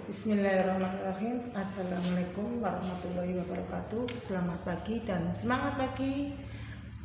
Bismillahirrahmanirrahim. Assalamualaikum warahmatullahi wabarakatuh. Selamat pagi dan semangat pagi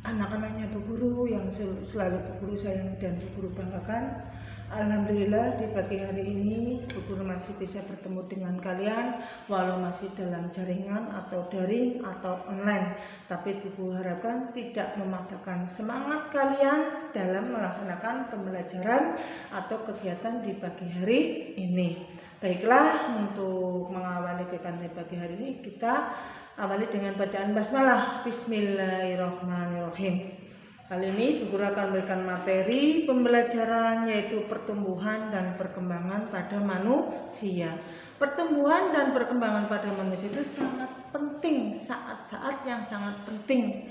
anak-anaknya Bu Guru yang selalu Bu Guru sayang dan Bu Guru banggakan. Alhamdulillah di pagi hari ini Bu Guru masih bisa bertemu dengan kalian walau masih dalam jaringan atau daring atau online. Tapi Bu Guru harapkan tidak mematahkan semangat kalian dalam melaksanakan pembelajaran atau kegiatan di pagi hari ini. Baiklah, untuk mengawali kegiatan pagi hari ini kita awali dengan bacaan basmalah. Bismillahirrahmanirrahim. Kali ini Bu Guru akan memberikan materi pembelajaran yaitu pertumbuhan dan perkembangan pada manusia. Pertumbuhan dan perkembangan pada manusia itu sangat penting, saat-saat yang sangat penting.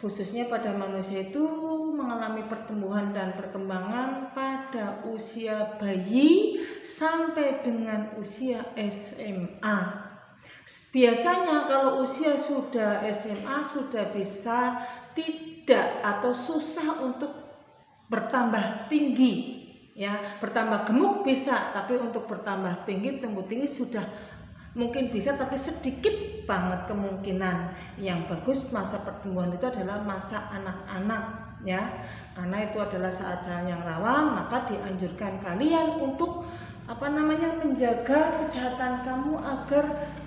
Khususnya pada manusia itu mengalami pertumbuhan dan perkembangan pada usia bayi sampai dengan usia SMA. Biasanya kalau usia sudah SMA sudah bisa tidak atau susah untuk bertambah tinggi, ya, bertambah gemuk bisa, tapi untuk bertambah tinggi, tumbuh tinggi sudah mungkin bisa, tapi sedikit banget kemungkinan. Yang bagus masa pertumbuhan itu adalah masa anak-anak, ya, karena itu adalah saat-saat yang rawan. Maka dianjurkan kalian untuk menjaga kesehatan kamu agar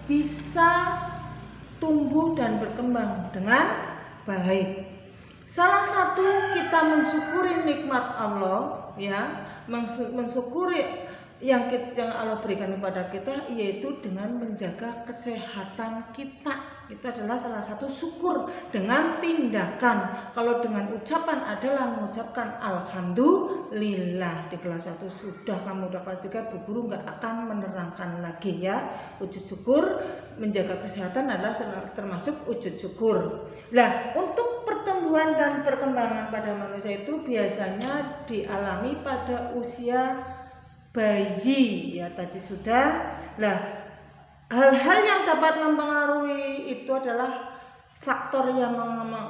bisa tumbuh dan berkembang dengan baik. Salah satu kita mensyukuri nikmat Allah, ya, mensyukuri yang Allah berikan kepada kita yaitu dengan menjaga kesehatan kita. Itu adalah salah satu syukur dengan tindakan. Kalau dengan ucapan adalah mengucapkan alhamdulillah. Di kelas 1 sudah, kamu udah kelas 3, Bu Guru nggak akan menerangkan lagi, ya. Wujud syukur menjaga kesehatan adalah termasuk wujud syukur. Nah, untuk pertumbuhan dan perkembangan pada manusia itu biasanya dialami pada usia bayi, ya, tadi sudah. Nah, hal-hal yang dapat mempengaruhi itu adalah faktor yang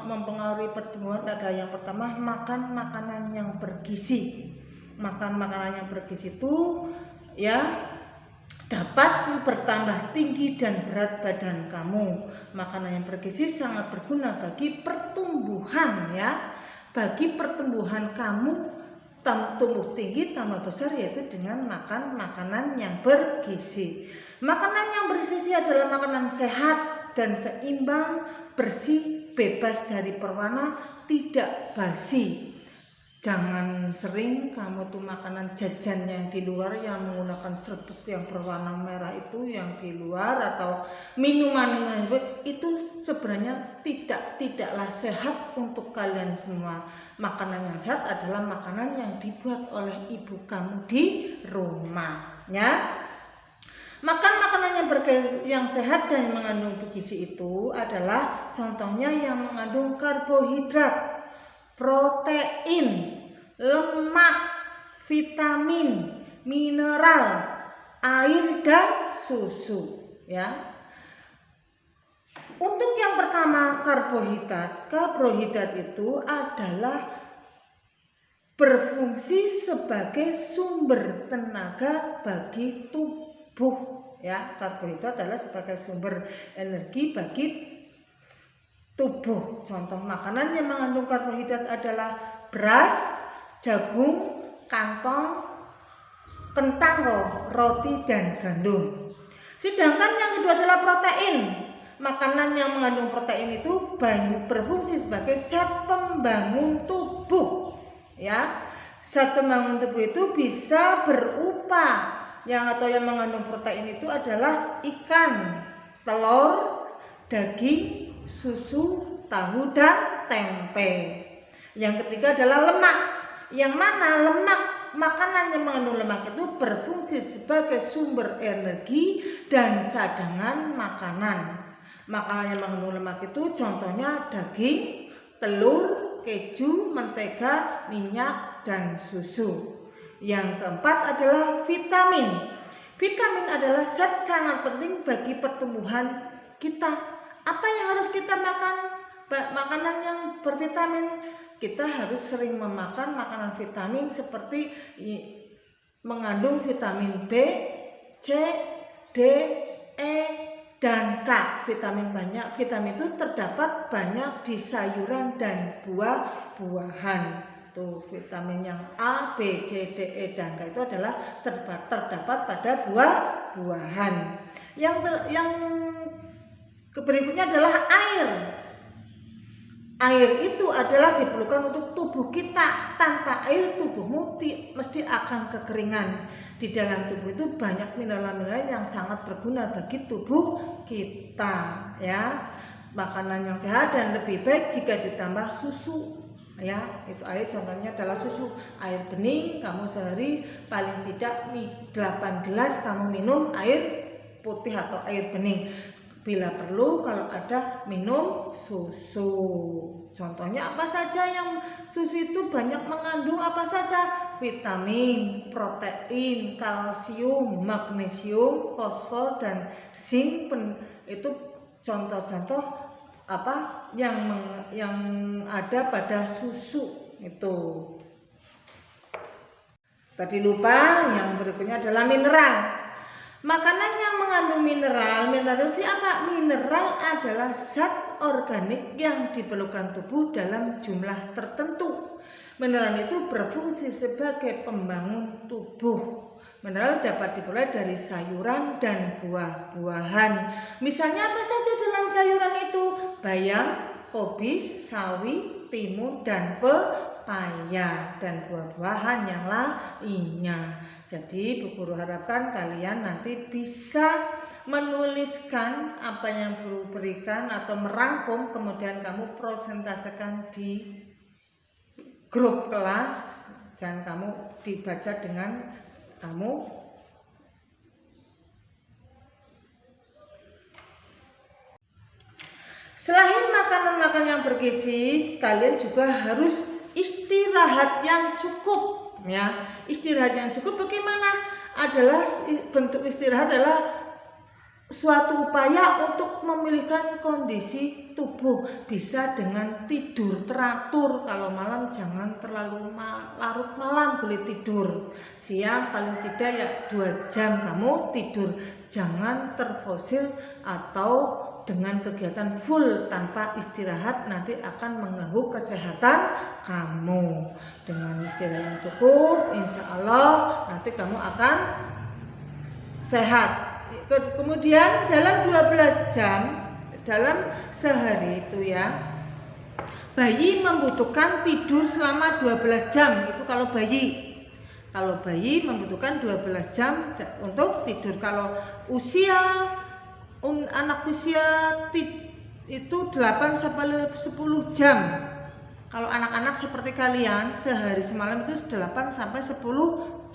mempengaruhi pertumbuhan adalah yang pertama, makan makanan yang bergizi. Makan makanan yang bergizi itu, ya, dapat bertambah tinggi dan berat badan kamu. Makanan yang bergizi sangat berguna bagi pertumbuhan, ya, bagi pertumbuhan kamu tumbuh tinggi, tambah besar, yaitu dengan makan makanan yang bergizi. Makanan yang bergizi adalah makanan sehat dan seimbang, bersih, bebas dari pewarna, tidak basi. Jangan sering kamu tuh makanan jajan yang di luar yang menggunakan serbuk yang berwarna merah itu yang di luar, atau minuman itu sebenarnya tidaklah sehat untuk kalian semua. Makanan yang sehat adalah makanan yang dibuat oleh ibu kamu di rumah, ya. Makan makanan yang sehat dan mengandung gizi itu adalah contohnya yang mengandung karbohidrat, protein, lemak, vitamin, mineral, air dan susu, ya. Untuk yang pertama, karbohidrat itu adalah berfungsi sebagai sumber tenaga bagi tubuh, ya. Karbohidrat adalah sebagai sumber energi bagi tubuh. Contoh makanan yang mengandung karbohidrat adalah beras, jagung, kantong, kentang, roti, dan gandum. Sedangkan yang kedua adalah protein. Makanan yang mengandung protein itu berfungsi sebagai zat pembangun tubuh, ya. Zat pembangun tubuh itu bisa berupa yang mengandung protein itu adalah ikan, telur, daging, susu, tahu, dan tempe. Yang ketiga adalah lemak, yang mana makanan yang mengandung lemak itu berfungsi sebagai sumber energi dan cadangan makanan. Makanan yang mengandung lemak itu contohnya daging, telur, keju, mentega, minyak, dan susu. Yang keempat adalah vitamin. Vitamin adalah zat sangat penting bagi pertumbuhan kita. Apa yang harus kita makan? Makanan yang bervitamin. Kita harus sering memakan makanan vitamin seperti mengandung vitamin B, C, D, E, dan K. Vitamin itu terdapat banyak di sayuran dan buah-buahan. Tuh, vitamin yang A, B, C, D, E, dan K itu adalah terdapat pada buah-buahan. Yang berikutnya adalah air. Air itu adalah diperlukan untuk tubuh kita. Tanpa air tubuhmu mesti akan kekeringan. Di dalam tubuh itu banyak mineral-mineral yang sangat berguna bagi tubuh kita, ya. Makanan yang sehat dan lebih baik jika ditambah susu, ya. Itu air contohnya adalah susu. Air bening, kamu sehari paling tidak 8 gelas kamu minum air putih atau air bening. Bila perlu kalau ada minum susu. Contohnya apa saja yang susu itu banyak mengandung apa saja? Vitamin, protein, kalsium, magnesium, fosfor dan zinc. Itu contoh-contoh apa yang ada pada susu itu. Tadi lupa, yang berikutnya adalah mineral. Makanan yang mengandung mineral itu apa? Mineral adalah zat organik yang diperlukan tubuh dalam jumlah tertentu. Mineral itu berfungsi sebagai pembangun tubuh. Mineral dapat diperoleh dari sayuran dan buah-buahan. Misalnya apa saja dalam sayuran itu? Bayam, kobis, sawi, timun, dan pepaya, dan buah-buahan yang lainnya. Jadi Bu Guru harapkan kalian nanti bisa menuliskan apa yang Bu Guru berikan atau merangkum, kemudian kamu presentasikan di grup kelas dan kamu dibaca dengan kamu. Selain makanan-makanan yang bergizi, kalian juga harus istirahat yang cukup, ya. Istirahat yang cukup bagaimana? Bentuk istirahat adalah suatu upaya untuk memulihkan kondisi tubuh. Bisa dengan tidur teratur. Kalau malam jangan terlalu larut malam, boleh tidur. Siang paling tidak ya 2 jam kamu tidur. Jangan terfosil atau dengan kegiatan full tanpa istirahat, nanti akan mengganggu kesehatan kamu. Dengan istirahat yang cukup, insya Allah nanti kamu akan sehat. Kemudian dalam 12 jam dalam sehari itu, ya, bayi membutuhkan tidur selama 12 jam. Itu kalau bayi membutuhkan 12 jam untuk tidur. Kalau anak usia itu 8 sampai 10 jam. Kalau anak-anak seperti kalian sehari semalam itu 8 sampai 10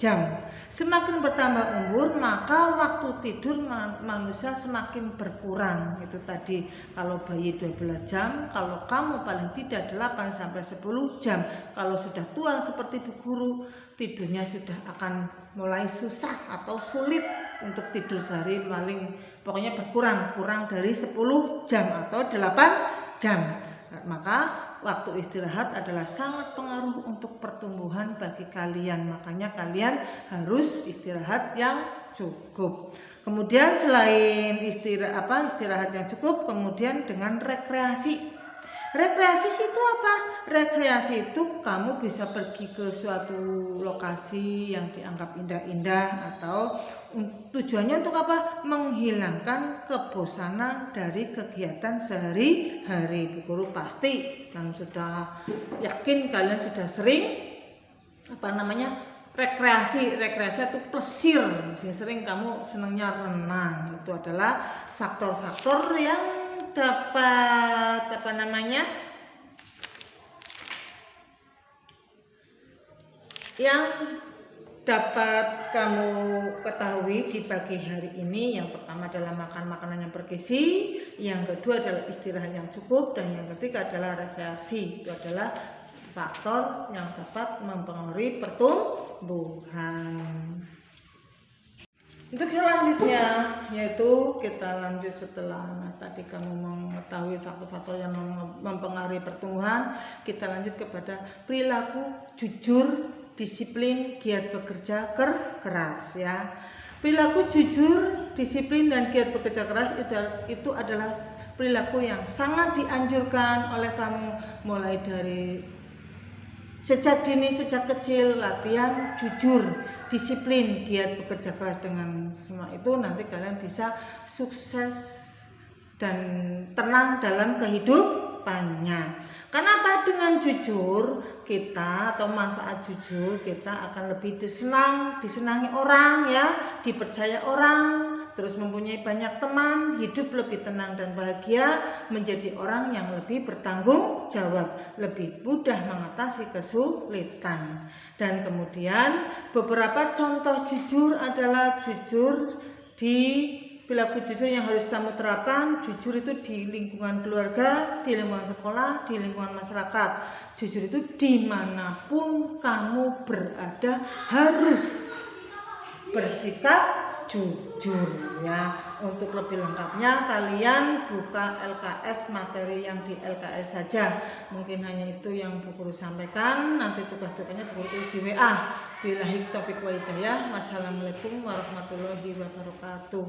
jam. Semakin bertambah umur, maka waktu tidur manusia semakin berkurang. Itu tadi kalau bayi 12 jam, kalau kamu paling tidak 8 sampai 10 jam. Kalau sudah tua seperti Bu Guru, tidurnya sudah akan mulai susah atau sulit untuk tidur sehari, pokoknya kurang dari 10 jam atau 8 jam. Maka waktu istirahat adalah sangat pengaruh untuk pertumbuhan bagi kalian. Makanya kalian harus istirahat yang cukup. Kemudian selain istirahat yang cukup, kemudian dengan rekreasi. Rekreasi itu apa? Rekreasi itu kamu bisa pergi ke suatu lokasi yang dianggap indah-indah, atau tujuannya untuk apa? Menghilangkan kebosanan dari kegiatan sehari-hari. Bu Guru pasti dan sudah yakin kalian sudah sering rekreasi itu plesir. Sering kamu senangnya renang. Itu adalah faktor-faktor yang dapat kamu ketahui di pagi hari ini. Yang pertama adalah makan makanan yang bergizi, yang kedua adalah istirahat yang cukup, dan yang ketiga adalah rekreasi. Itu adalah faktor yang dapat mempengaruhi pertumbuhan. Untuk selanjutnya, yaitu kita lanjut setelah tadi kamu mengetahui faktor-faktor yang mempengaruhi pertumbuhan, kita lanjut kepada perilaku jujur, disiplin, giat bekerja keras, ya. Perilaku jujur disiplin dan giat bekerja keras itu adalah perilaku yang sangat dianjurkan oleh kamu, mulai dari sejak dini, sejak kecil. Latihan jujur, disiplin, giat bekerja keras. Dengan semua itu nanti kalian bisa sukses dan tenang dalam kehidupannya. Kenapa dengan jujur kita atau manfaat jujur kita akan lebih disenangi orang ya, dipercaya orang, terus mempunyai banyak teman, hidup lebih tenang dan bahagia, menjadi orang yang lebih bertanggung jawab, lebih mudah mengatasi kesulitan. Dan kemudian beberapa contoh jujur adalah jujur di perilaku jujur yang harus kamu terapkan. Jujur itu di lingkungan keluarga, di lingkungan sekolah, di lingkungan masyarakat. Jujur itu dimanapun kamu berada harus bersikap jujur ya. Untuk lebih lengkapnya kalian buka LKS, materi yang di LKS saja. Mungkin hanya itu yang Bu Guru sampaikan. Nanti tugas-tugasnya Bu Guru tulis di WA. Billahi taufiq wal hidayah. Wassalamualaikum warahmatullahi wabarakatuh.